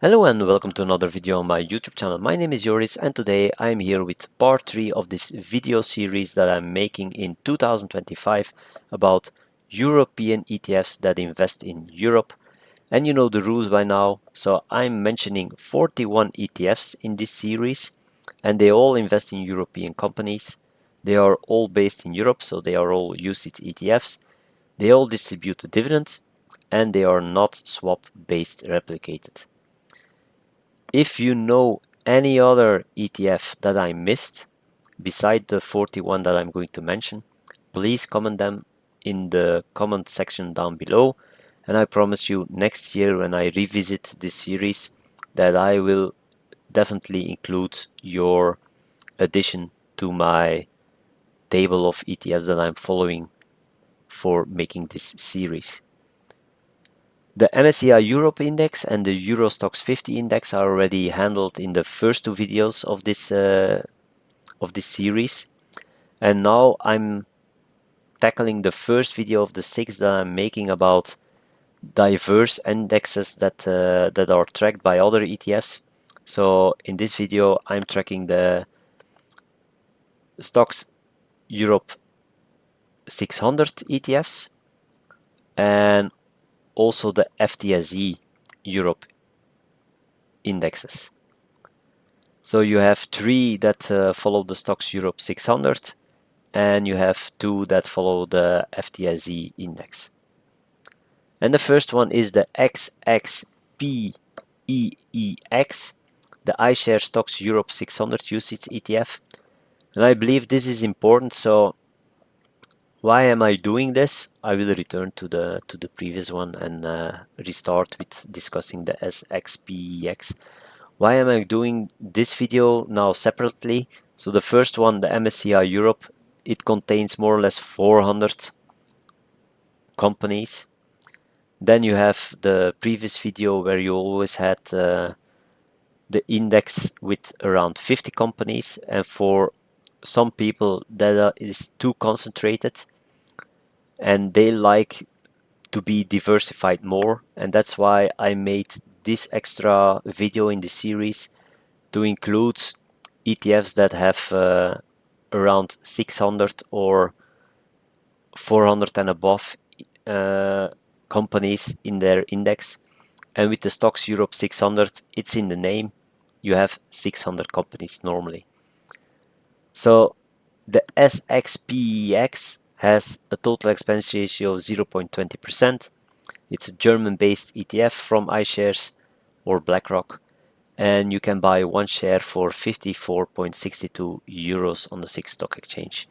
Hello and welcome to another video on my YouTube channel. My name is Joris and today I'm here with part 3 of this video series that I'm making in 2025 about European ETFs that invest in Europe. And you know the rules by now, so I'm mentioning 41 ETFs in this series and they all invest in European companies. They are all based in Europe, so they are all UCITS ETFs. They all distribute a dividend and they are not swap based replicated. If you know any other ETF that I missed, beside the 41 that I'm going to mention, please comment them in the comment section down below. And I promise you next year when I revisit this series that I will definitely include your addition to my table of ETFs that I'm following for making this series. The MSCI Europe Index and the Euro STOXX 50 Index are already handled in the first two videos of this series, and now I'm tackling the first video of the 6 that I'm making about diverse indexes that are tracked by other ETFs. So in this video I'm tracking the STOXX Europe 600 ETFs and also the FTSE Europe indexes. So you have 3 that follow the STOXX Europe 600 and you have 2 that follow the FTSE index. And the first one is the SXPIEX, the iShares STOXX Europe 600 UCITS ETF. And I believe this is important, so why am I doing this? I will return to the previous one and restart with discussing the SXPIEX. Why am I doing this video now separately? So the first one, the MSCI Europe, it contains more or less 400 companies. Then you have the previous video where you always had the index with around 50 companies, and for some people that is too concentrated and they like to be diversified more, and that's why I made this extra video in the series to include ETFs that have around 600 or 400 and above companies in their index. And with the STOXX Europe 600, it's in the name, you have 600 companies normally. So the SXPIEX has a total expense ratio of 0.20%. It's a German-based ETF from iShares or BlackRock, and you can buy one share for 54.62 euros on the SIX stock exchange.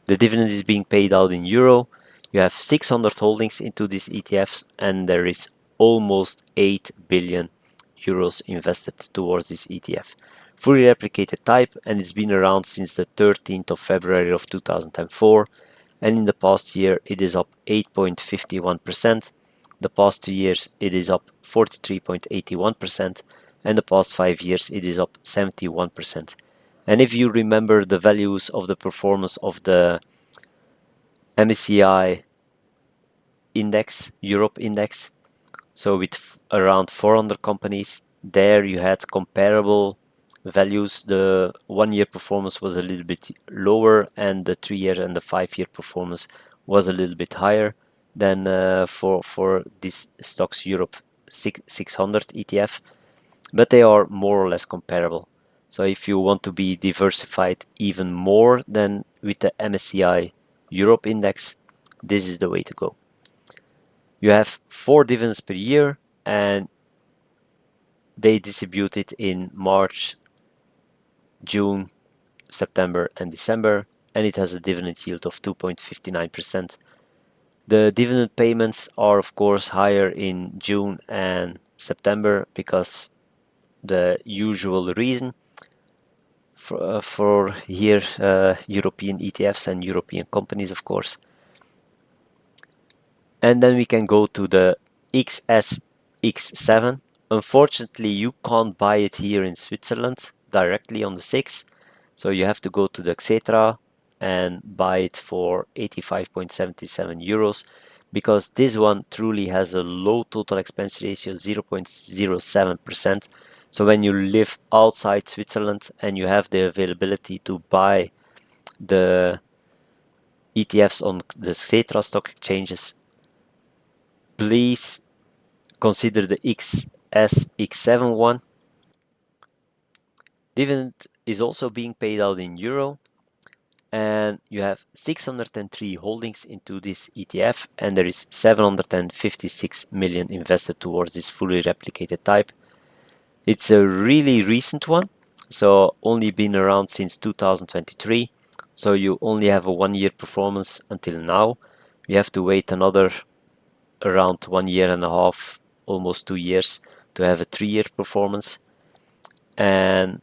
The dividend is being paid out in euro. You have 600 holdings into these ETFs, and there is almost 8 billion euros invested towards this ETF. Fully replicated type, and it's been around since the 13th of February of 2004, and in the past year it is up 8.51%. The past 2 years it is up 43.81%, and the past 5 years it is up 71%. And if you remember the values of the performance of the MSCI Index, Europe Index, so with around 400 companies, there you had comparable values. The 1 year performance was a little bit lower, and the 3 year and the 5 year performance was a little bit higher than for this STOXX Europe 600 ETF, but they are more or less comparable. So if you want to be diversified even more than with the MSCI Europe Index, this is the way to go. You have 4 dividends per year, and they distribute it in March, June, September and December, and it has a dividend yield of 2.59%. The dividend payments are of course higher in June and September because the usual reason for here European ETFs and European companies, of course. And then we can go to the XSX7. Unfortunately, you can't buy it here in Switzerland directly on the SIX, so you have to go to the Xetra and buy it for 85.77 euros. because this one truly has a low total expense ratio, 0.07%. So when you live outside Switzerland and you have the availability to buy the ETFs on the Xetra stock exchanges, please consider the SXPIEX one. Dividend is also being paid out in euro, and you have 603 holdings into this ETF, and there is 756 million invested towards this fully replicated type. It's a really recent one, so only been around since 2023, so you only have a 1 year performance until now. You have to wait another around 1.5 years, almost 2 years, to have a 3 year performance. And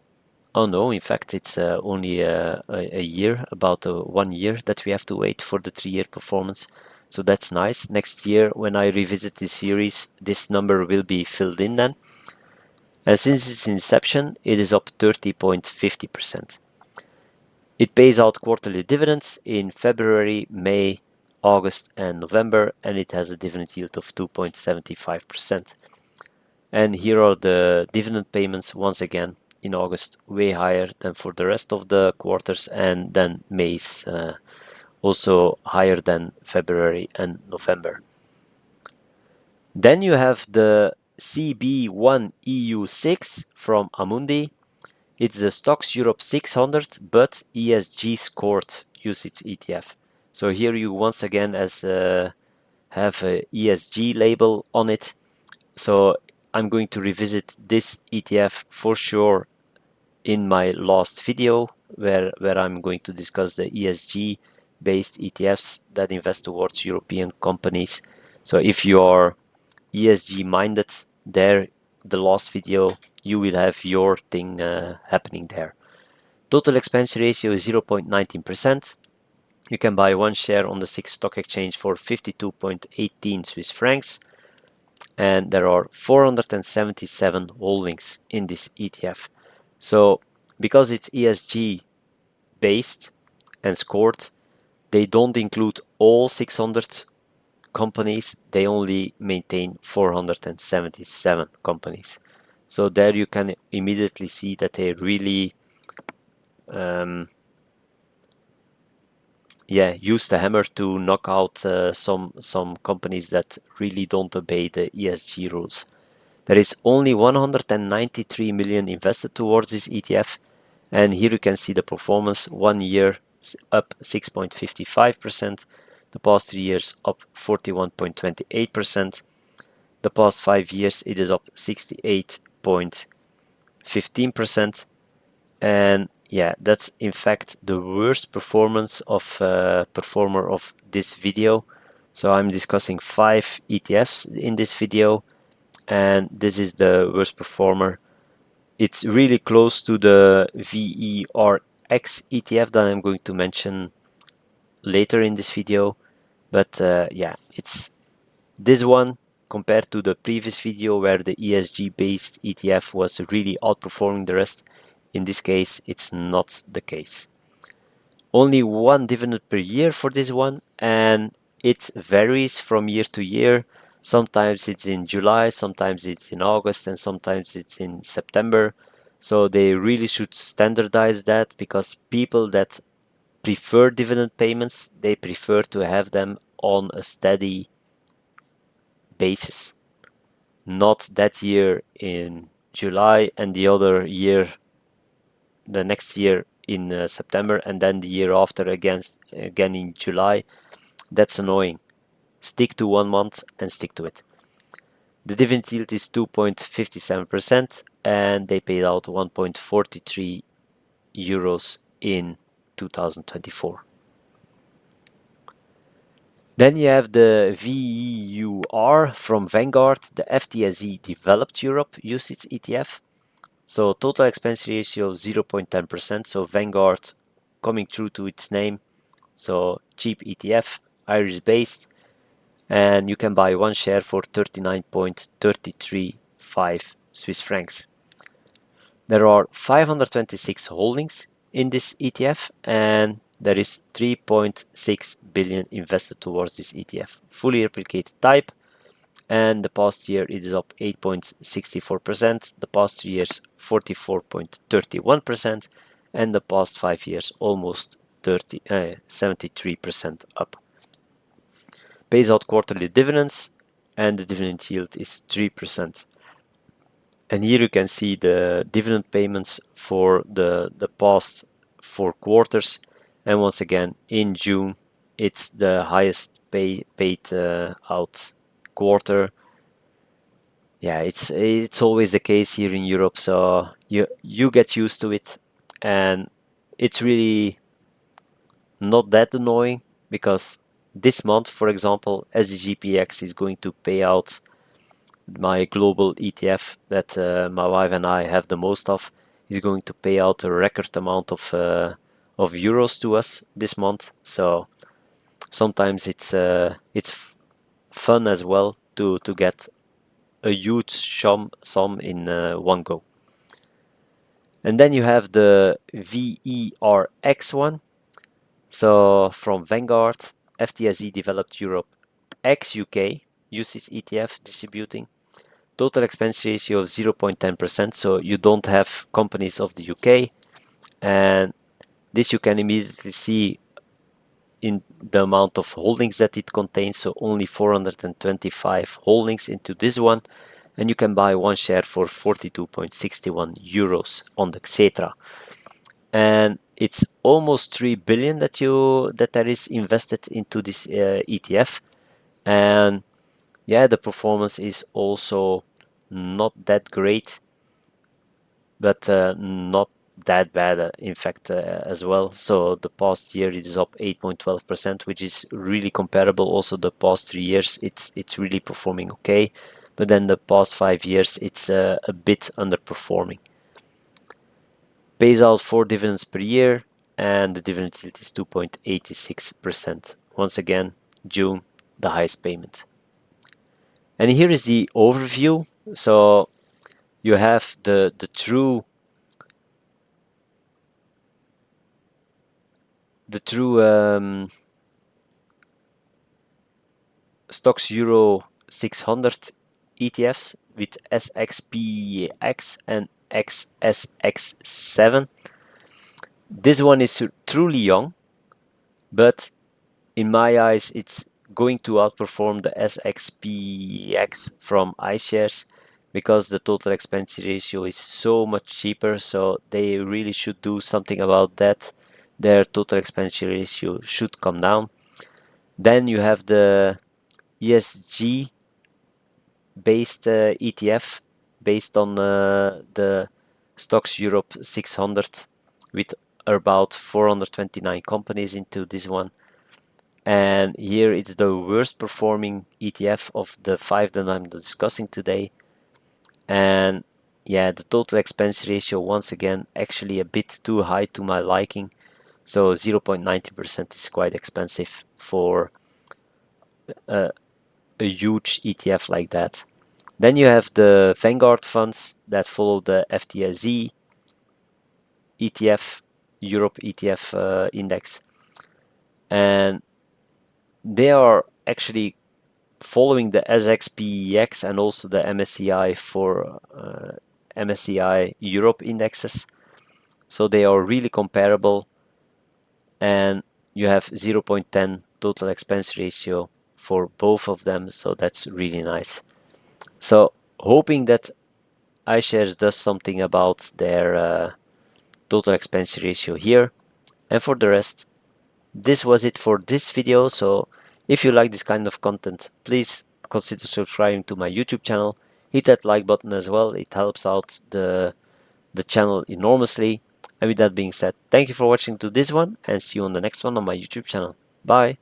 oh no, in fact, it's only a year, about 1 year that we have to wait for the 3 year performance. So that's nice. Next year, when I revisit this series, this number will be filled in then. And since its inception, it is up 30.50%. It pays out quarterly dividends in February, May, August, and November, and it has a dividend yield of 2.75%. And here are the dividend payments once again in August, way higher than for the rest of the quarters, and then May's also higher than February and November. Then you have the CB1 EU6 from Amundi. It's the STOXX Europe 600, but ESG scored UCITS ETF. So here you once again have a ESG label on it. So I'm going to revisit this ETF for sure in my last video, where I'm going to discuss the ESG based ETFs that invest towards European companies. So if you are ESG minded, there, the last video, you will have your thing happening there. Total expense ratio is 0.19%. You can buy one share on the SIX stock exchange for 52.18 Swiss francs. And there are 477 holdings in this ETF. So because it's ESG based and scored, they don't include all 600 companies, they only maintain 477 companies. So there you can immediately see that they really use the hammer to knock out some companies that really don't obey the ESG rules. There is only 193 million invested towards this ETF, and here you can see the performance. 1 year up 6.55%, the past 3 years up 41.28%, the past 5 years it is up 68.15%, and yeah, that's in fact the worst performance of performer of this video. So I'm discussing 5 ETFs in this video, and this is the worst performer. It's really close to the VERX ETF that I'm going to mention later in this video, but yeah, it's this one compared to the previous video where the ESG based ETF was really outperforming the rest. In this case, it's not the case. Only one dividend per year for this one, and it varies from year to year. Sometimes it's in July, sometimes it's in August, and sometimes it's in September. So they really should standardize that, because people that prefer dividend payments, they prefer to have them on a steady basis. Not that year in July and the other year, the next year in September, and then the year after again in July. That's annoying. Stick to 1 month and stick to it. The dividend yield is 2.57%, and they paid out 1.43 euros in 2024. Then you have the VEUR from Vanguard, the FTSE Developed Europe UCITS ETF. So total expense ratio 0.10%. So Vanguard coming true to its name. So cheap ETF, Irish based, and you can buy one share for 39.335 Swiss francs. There are 526 holdings in this ETF, and there is 3.6 billion invested towards this ETF, fully replicated type, and the past year it is up 8.64%, the past 3 years 44.31%, and the past 5 years almost 73% up. Pays out quarterly dividends, and the dividend yield is 3%. And here you can see the dividend payments for the past 4 quarters, and once again in June it's the highest paid out quarter. Yeah, it's always the case here in Europe, so you get used to it, and it's really not that annoying, because this month, for example, SXPIEX is going to pay out my global ETF that my wife and I have the most of, is going to pay out a record amount of euros to us this month. So sometimes it's fun as well to get a huge sum in one go. And then you have the VERX one. So from Vanguard, FTSE Developed Europe ex-UK, UCITS ETF distributing. Total expense ratio of 0.10%, so you don't have companies of the UK, and this you can immediately see in the amount of holdings that it contains, so only 425 holdings into this one, and you can buy one share for 42.61 euros on the Xetra. And it's almost 3 billion that there is invested into this ETF, and yeah, the performance is also not that great, but not that bad in fact as well. So the past year it is up 8.12%, which is really comparable. Also the past 3 years it's really performing okay, but then the past 5 years it's a bit underperforming. Pays out 4 dividends per year, and the dividend yield is 2.86%. Once again, June, the highest payment. And here is the overview. So you have the true STOXX Euro 600 ETFs with SXPIEX and SXPIEX. This one is truly young, but in my eyes it's going to outperform the SXPIEX from iShares, because the total expense ratio is so much cheaper, so they really should do something about that. Their total expense ratio should come down. Then you have the ESG based ETF based on the STOXX Europe 600 with about 429 companies into this one. And here it's the worst performing ETF of the 5 that I'm discussing today. And yeah, the total expense ratio, once again, actually a bit too high to my liking. So 0.90% is quite expensive for a huge ETF like that. Then you have the Vanguard funds that follow the FTSE Europe ETF index, and they are actually following the SXPIEX and also the MSCI for MSCI Europe indexes, so they are really comparable, and you have 0.10 total expense ratio for both of them, so that's really nice. So hoping that iShares does something about their total expense ratio here. And for the rest, this was it for this video. So if you like this kind of content, please consider subscribing to my YouTube channel. Hit that like button as well, it helps out the channel enormously. And with that being said, thank you for watching to this one, and see you on the next one on my YouTube channel. Bye.